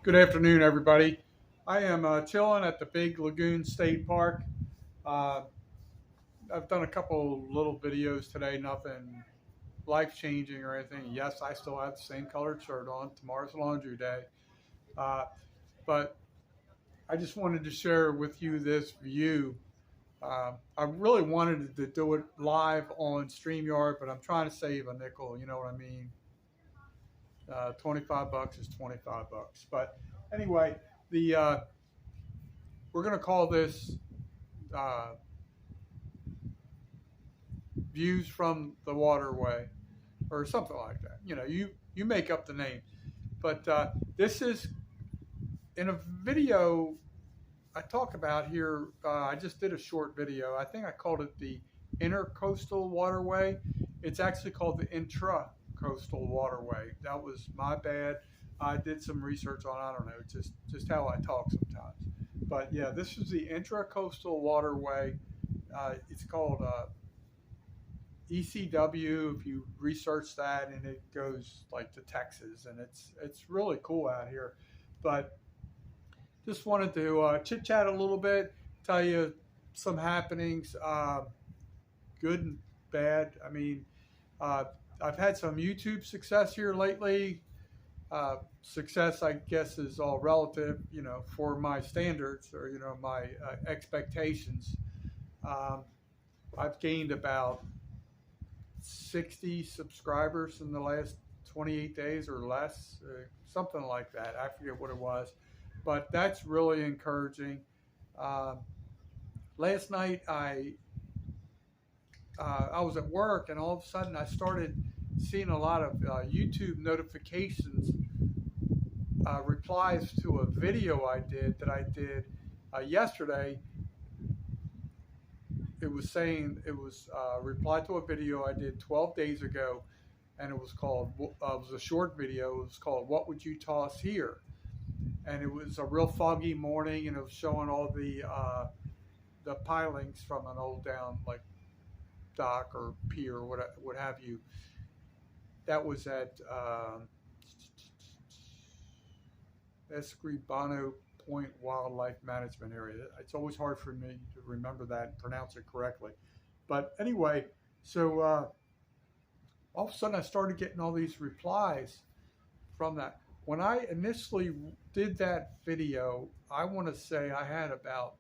Good afternoon, everybody. I am chilling at the Big Lagoon State Park. Uh, I've done a couple little videos today, nothing life changing or anything. Yes, I still have the same colored shirt on. Tomorrow's laundry day. Uh, but I just wanted to share with you this view. I really wanted to do it live on StreamYard, but I'm trying to save a nickel. You know what I mean? 25 bucks is 25 bucks. But anyway, the we're going to call this uh, views from the waterway or something like that. You make up the name. But this is in a video I talk about here. I just did a short video. I think I called it the intercoastal waterway. It's actually called the intracoastal waterway. That was my bad. I did some research on, I don't know, just how I talk sometimes. But yeah, this is the intracoastal waterway. It's called ECW. If you research that, and it goes like to Texas, and it's really cool out here. But just wanted to chit chat a little bit, tell you some happenings, good and bad. I mean, uh, I've had some YouTube success here lately. Success, I guess, is all relative, for my standards or my expectations. Um, I've gained about 60 subscribers in the last 28 days or less, something like that. I forget what it was, but that's really encouraging. Um, Last night I was at work, and all of a sudden I started seeing a lot of YouTube notifications, replies to a video I did yesterday. It was saying it was reply to a video I did 12 days ago, and it was called. It was a short video. It was called "What Would You Toss Here?" And it was a real foggy morning, and it was showing all the pilings from an old down like dock or pier or what have you. That was at Escribano Point Wildlife Management Area. It's always hard for me to remember that and pronounce it correctly. But anyway, so all of a sudden I started getting all these replies from that. When I initially did that video, I want to say I had about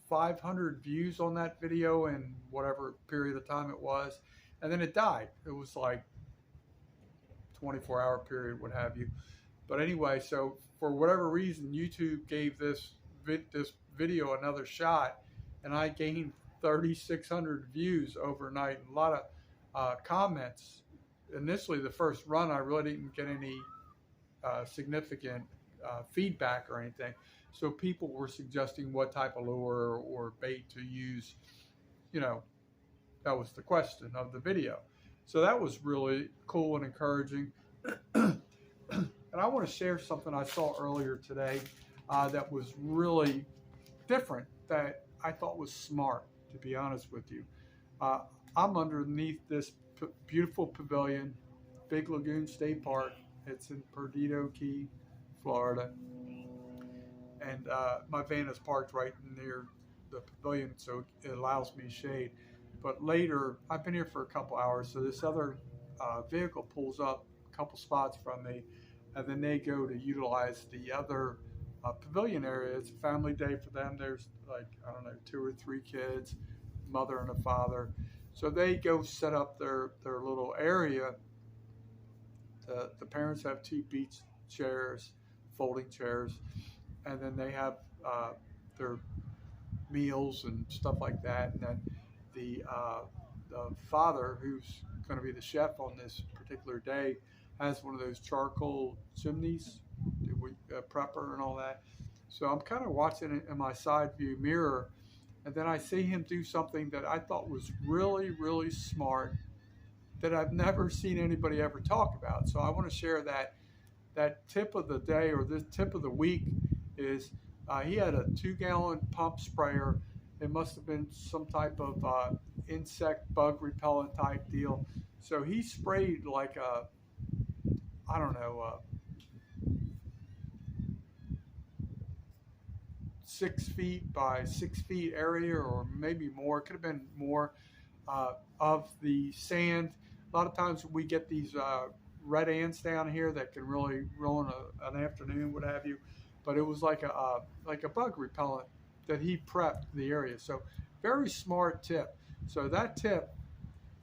500 views on that video in whatever period of time it was, and then it died. It was like 24-hour period, what have you. But anyway, so for whatever reason, YouTube gave this video another shot, and I gained 3,600 views overnight. A lot of comments. Initially, the first run, I really didn't get any significant feedback or anything. So people were suggesting what type of lure or bait to use. You know, that was the question of the video. So that was really cool and encouraging. And I want to share something I saw earlier today that was really different, that I thought was smart, to be honest with you. Uh, I'm underneath this beautiful pavilion, Big Lagoon State Park. It's in Perdido Key, Florida. And my van is parked right near the pavilion, so it allows me shade. But later, I've been here for a couple hours, so this other vehicle pulls up a couple spots from me, and then they go to utilize the other pavilion area. It's a family day for them. There's like, I don't know, 2 or 3 kids, mother and a father. So they go set up their little area. The parents have 2 beach chairs, folding chairs, and then they have their meals and stuff like that. And then the father, who's going to be the chef on this particular day, has one of those charcoal chimneys, prepper and all that. So I'm kind of watching it in my side view mirror, and then I see him do something that I thought was really, really smart, that I've never seen anybody ever talk about. So I want to share that tip of the day, or this tip of the week, is he had a 2-gallon pump sprayer. It must have been some type of insect bug repellent type deal. So he sprayed like a, I don't know, 6 feet by 6 feet area, or maybe more. It could have been more of the sand. A lot of times we get these red ants down here that can really ruin an afternoon, what have you. But it was like a bug repellent that he prepped the area. So very smart tip. So that tip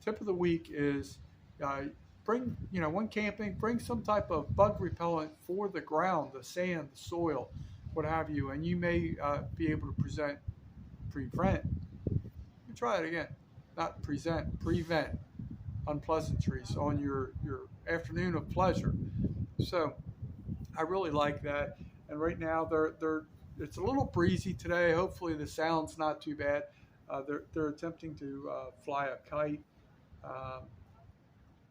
of the week is bring, when camping, bring some type of bug repellent for the ground, the sand, the soil, what have you, and you may be able to prevent. Try it again, not prevent unpleasantries on your afternoon of pleasure. So I really like that. And right now it's a little breezy today. Hopefully the sound's not too bad. They're attempting to fly a kite. Um,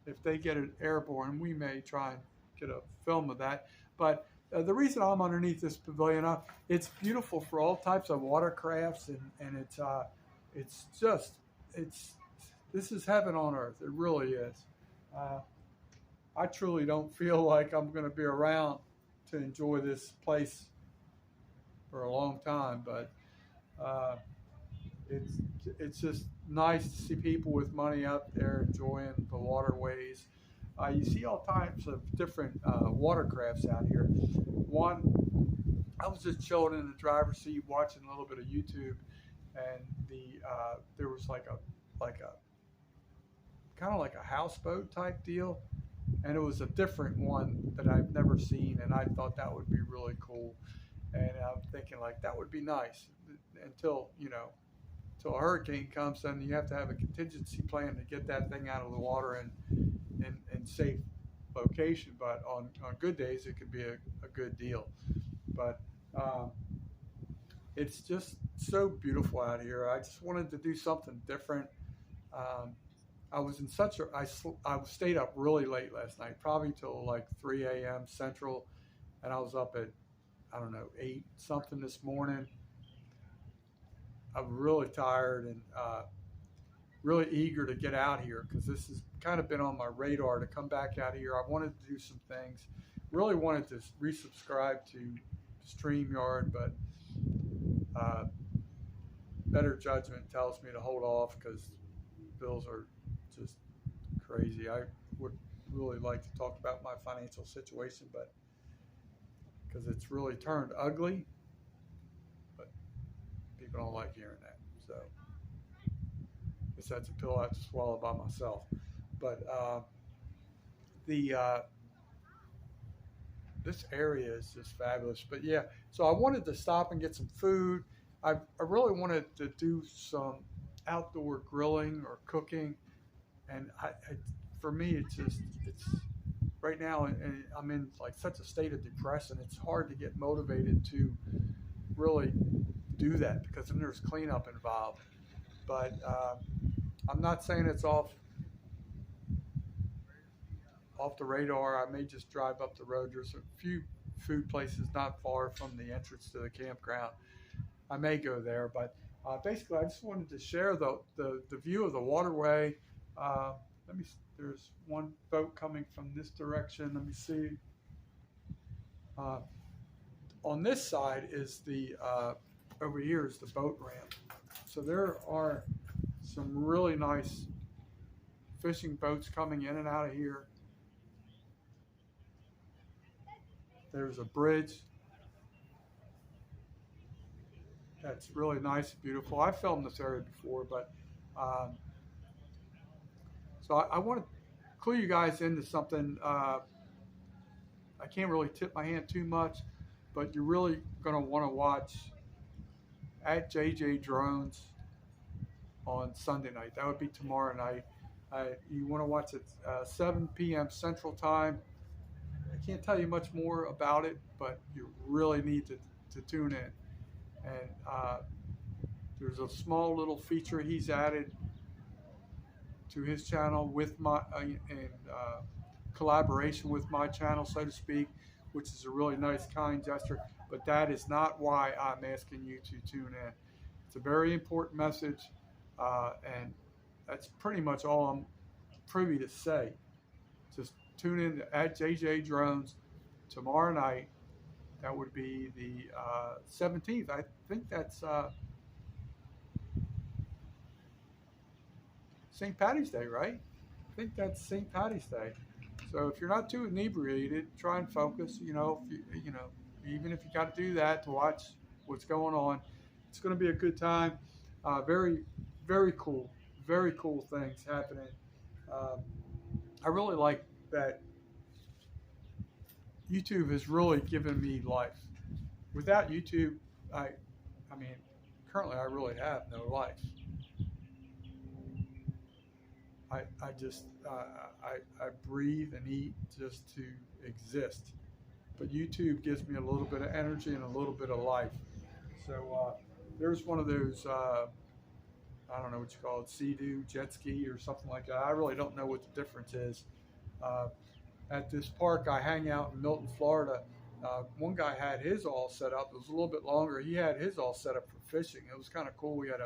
if they get it airborne, we may try and get a film of that. But the reason I'm underneath this pavilion, it's beautiful for all types of watercrafts, and this is heaven on earth. It really is. I truly don't feel like I'm going to be around to enjoy this place for a long time, but it's just nice to see people with money out there enjoying the waterways. You see all types of different watercrafts out here. One, I was just chilling in the driver's seat watching a little bit of YouTube, and there was like a kind of like a houseboat type deal, and it was a different one that I've never seen, and I thought that would be really cool. And I'm thinking like that would be nice until a hurricane comes, then you have to have a contingency plan to get that thing out of the water and in safe location. But on good days, it could be a good deal. But it's just so beautiful out here. I just wanted to do something different. I was in I stayed up really late last night, probably till like 3 a.m. Central, and I was up at, I don't know, 8 something this morning. I'm really tired and really eager to get out here, because this has kind of been on my radar to come back out here. I wanted to do some things. Really wanted to resubscribe to StreamYard, but better judgment tells me to hold off because bills are just crazy. I would really like to talk about my financial situation, but because it's really turned ugly, but people don't like hearing that. So I guess that's a pill I have to swallow by myself. But this area is just fabulous. But yeah, so I wanted to stop and get some food. I really wanted to do some outdoor grilling or cooking, and for me it's right now, and I'm in like such a state of depression. It's hard to get motivated to really do that, because then there's cleanup involved. But I'm not saying it's off the radar. I may just drive up the road. There's a few food places not far from the entrance to the campground. I may go there, but basically I just wanted to share the view of the waterway. There's one boat coming from this direction. Let me see. On this side is over here is the boat ramp. So there are some really nice fishing boats coming in and out of here. There's a bridge that's really nice and beautiful. I filmed this area before, but so I want to clue you guys into something. I can't really tip my hand too much, but you're really going to want to watch at JJ Drones on Sunday night. That would be tomorrow night. You want to watch it 7 p.m. Central Time. I can't tell you much more about it, but you really need to tune in. And there's a small little feature he's added to his channel with collaboration with my channel, so to speak, which is a really nice, kind gesture. But that is not why I'm asking you to tune in. It's a very important message, and that's pretty much all I'm privy to say. Just tune in at JJ Drones tomorrow night That would be the 17th. I think that's St. Patty's Day, right? I think that's St. Patty's Day. So if you're not too inebriated, try and focus. Even if you got to do that to watch what's going on, it's going to be a good time. Very, very cool things happening. Um, I really like that YouTube has really given me life. Without YouTube, I mean, currently I really have no life. I just I breathe and eat just to exist. But YouTube gives me a little bit of energy and a little bit of life. So there's one of those I don't know what you call it, Sea-Doo, jet ski, or something like that. I really don't know what the difference is. Uh, at this park I hang out in Milton, Florida, one guy had his all set up. It was a little bit longer. He had his all set up for fishing. It was kind of cool. We had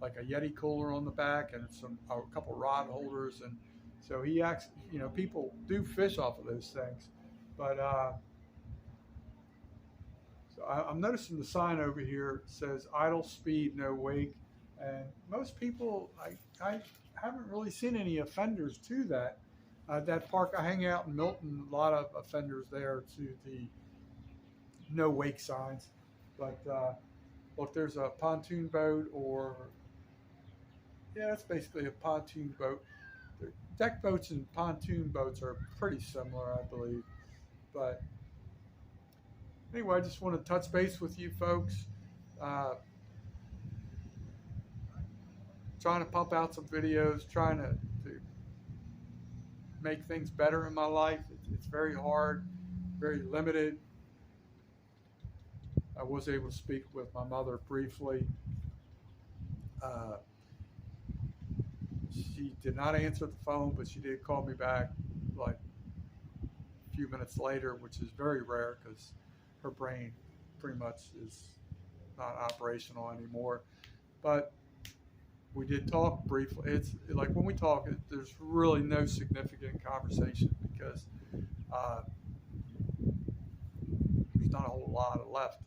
like a Yeti cooler on the back and a couple rod holders, and so he acts. People do fish off of those things, but so I'm noticing the sign over here says idle speed, no wake, and most people I haven't really seen any offenders to that. That park I hang out in Milton, a lot of offenders there to the no wake signs. But look, there's a pontoon boat, it's basically a pontoon boat. Deck boats and pontoon boats are pretty similar, I believe. But anyway, I just want to touch base with you folks. Trying to pump out some videos, trying to make things better in my life. It's very hard, very limited. I was able to speak with my mother briefly. She did not answer the phone, but she did call me back like a few minutes later, which is very rare because her brain pretty much is not operational anymore. But we did talk briefly. It's like when we talk, there's really no significant conversation because there's not a whole lot left,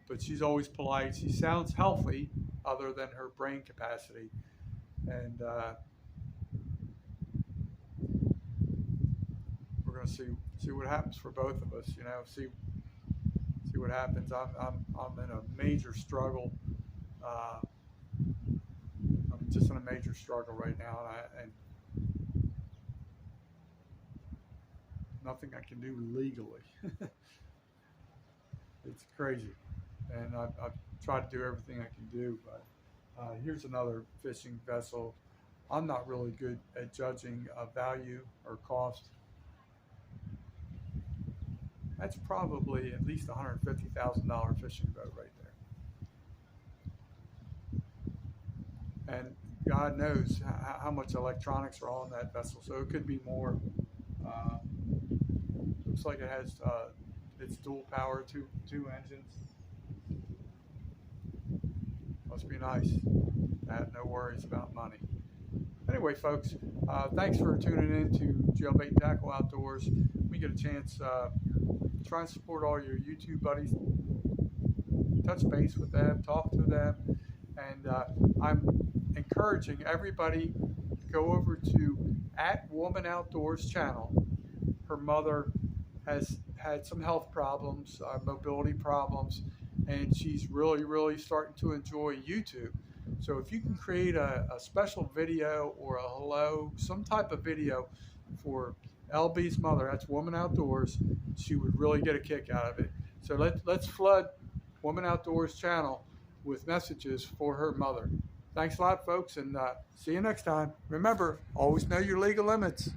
But she's always polite. She sounds healthy, other than her brain capacity, and we're going to see what happens for both of us. See what happens. I'm in a major struggle. I'm just in a major struggle right now, and nothing I can do legally. It's crazy, and I've tried to do everything I can do, but here's another fishing vessel. I'm not really good at judging value or cost. That's probably at least $150,000 fishing boat right there. And God knows how much electronics are on that vessel, so it could be more. Looks like it has it's dual power, two engines. Must be nice. I have no worries about money. Anyway, folks, thanks for tuning in to Jailbait and Tackle Outdoors. When we get a chance, try and support all your YouTube buddies. Touch base with them, talk to them, and I'm encouraging everybody to go over to @Woman Outdoors channel. Her mother has had some health problems, mobility problems, and she's really starting to enjoy YouTube. So if you can create a special video or a hello, some type of video for LB's mother, that's Woman Outdoors, she would really get a kick out of it. So let's flood Woman Outdoors channel with messages for her mother. Thanks a lot, folks, and see you next time. Remember, always know your legal limits.